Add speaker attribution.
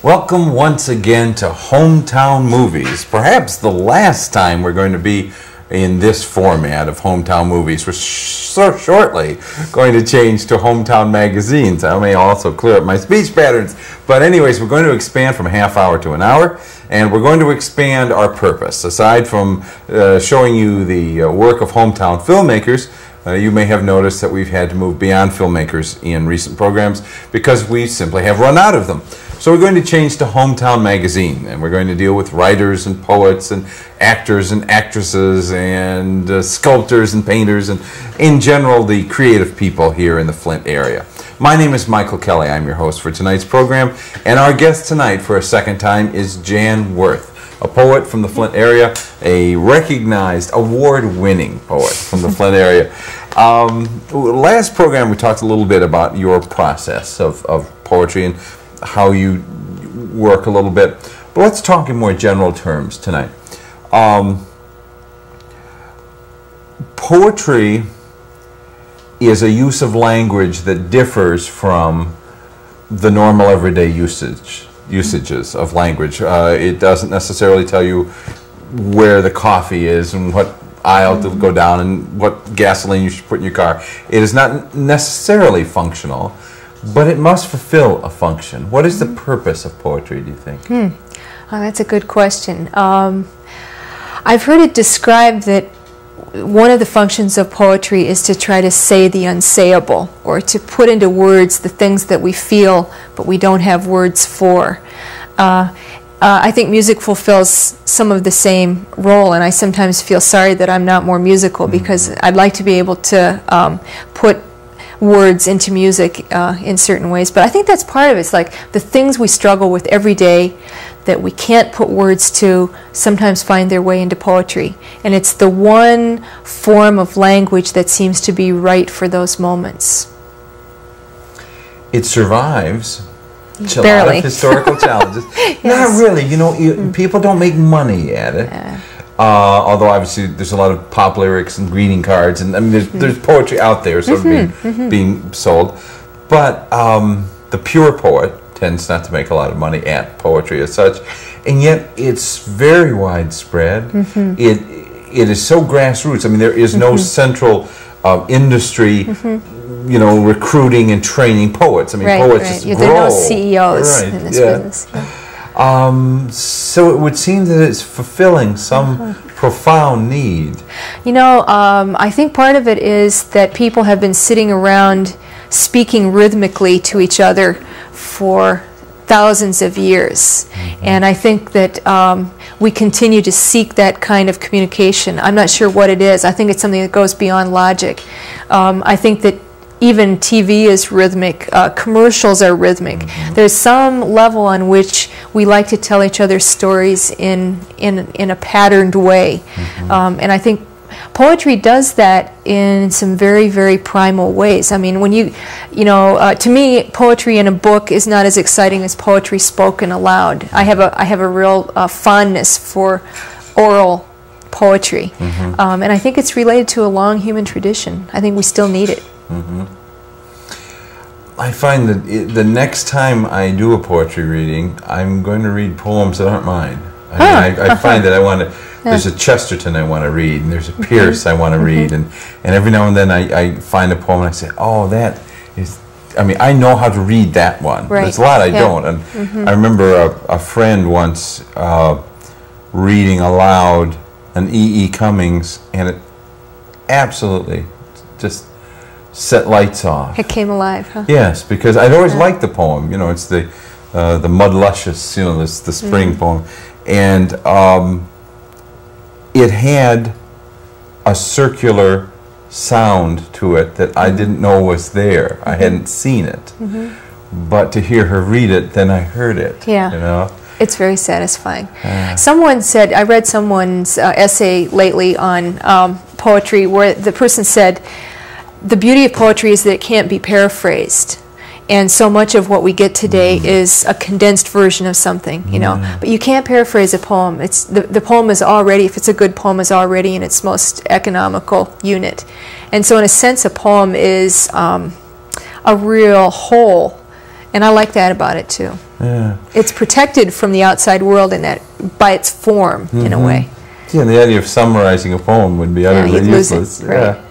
Speaker 1: Welcome once again to Hometown Movies. Perhaps the last time we're going to be in this format of Hometown Movies. We're shortly going to change to Hometown Magazines. I may also clear up my speech patterns. But anyways, we're going to expand from a half hour to an hour, and we're going to expand our purpose. Aside from showing you the work of hometown filmmakers, you may have noticed that we've had to move beyond filmmakers in recent programs because we simply have run out of them. So we're going to change to Hometown Magazine, and we're going to deal with writers and poets and actors and actresses and sculptors and painters and, in general, the creative people here in the Flint area. My name is Michael Kelly. I'm your host for tonight's program, and our guest tonight for a second time is Jan Worth, a poet from the Flint area, a recognized, award-winning poet from the Flint area. Last program we talked a little bit about your process of poetry and how you work a little bit, but let's talk in more general terms tonight. Poetry is a use of language that differs from the normal everyday usages of language. It doesn't necessarily tell you where the coffee is and what aisle to go down and what gasoline you should put in your car. It is not necessarily functional, but it must fulfill a function. What is the purpose of poetry, do you think?
Speaker 2: Oh, that's a good question. I've heard it described that one of the functions of poetry is to try to say the unsayable, or to put into words the things that we feel but we don't have words for. I think music fulfills some of the same role, and I sometimes feel sorry that I'm not more musical because I'd like to be able to put words into music in certain ways. But I think that's part of it. It's like the things we struggle with every day that we can't put words to sometimes find their way into poetry. And it's the one form of language that seems to be right for those moments.
Speaker 1: It survives a
Speaker 2: Barely.
Speaker 1: lot of historical challenges.
Speaker 2: Yes.
Speaker 1: Not really. You know, people don't make money at it. Although obviously there's a lot of pop lyrics and greeting cards, and I mean there's poetry out there sort of being sold. But the pure poet tends not to make a lot of money at poetry as such, and yet it's very widespread. It is so grassroots. I mean, there is no central industry, you know, recruiting and training poets. I mean, poets just grow.
Speaker 2: There are no CEOs in this business.
Speaker 1: So it would seem that it's fulfilling some profound need.
Speaker 2: You know, I think part of it is that people have been sitting around speaking rhythmically to each other for thousands of years. And I think that we continue to seek that kind of communication. I'm not sure what it is. I think it's something that goes beyond logic. I think that even TV is rhythmic, commercials are rhythmic. There's some level on which we like to tell each other stories in a patterned way. And I think poetry does that in some very, very primal ways. I mean, when you know, to me, poetry in a book is not as exciting as poetry spoken aloud. I have a real fondness for oral poetry. And I think it's related to a long human tradition. I think we still need it.
Speaker 1: I find that the next time I do a poetry reading, I'm going to read poems that aren't mine. I find that I want to, there's a Chesterton I want to read, and there's a Pierce I want to read, and every now and then I find a poem and I say, oh, that is, I mean, I know how to read that one. There's a lot I don't. And I remember a friend once reading aloud an E.E. Cummings, and it absolutely just set lights off.
Speaker 2: It came alive, huh?
Speaker 1: Yes, because I'd always liked the poem. You know, it's the Mud Luscious, you know, the spring poem. And it had a circular sound to it that I didn't know was there. I hadn't seen it. But to hear her read it, then I heard it.
Speaker 2: Yeah.
Speaker 1: You know?
Speaker 2: It's very satisfying. Someone said, I read someone's essay lately on poetry where the person said, the beauty of poetry is that it can't be paraphrased. And so much of what we get today is a condensed version of something, you know. But you can't paraphrase a poem. It's the poem is already, if it's a good poem, is already in its most economical unit. And so in a sense, a poem is a real whole And I like that about it too.
Speaker 1: Yeah.
Speaker 2: It's protected from the outside world in that, by its form, in a way.
Speaker 1: Yeah, the idea of summarizing a poem would be utterly
Speaker 2: you'd lose it,
Speaker 1: useless.
Speaker 2: right.
Speaker 1: Yeah.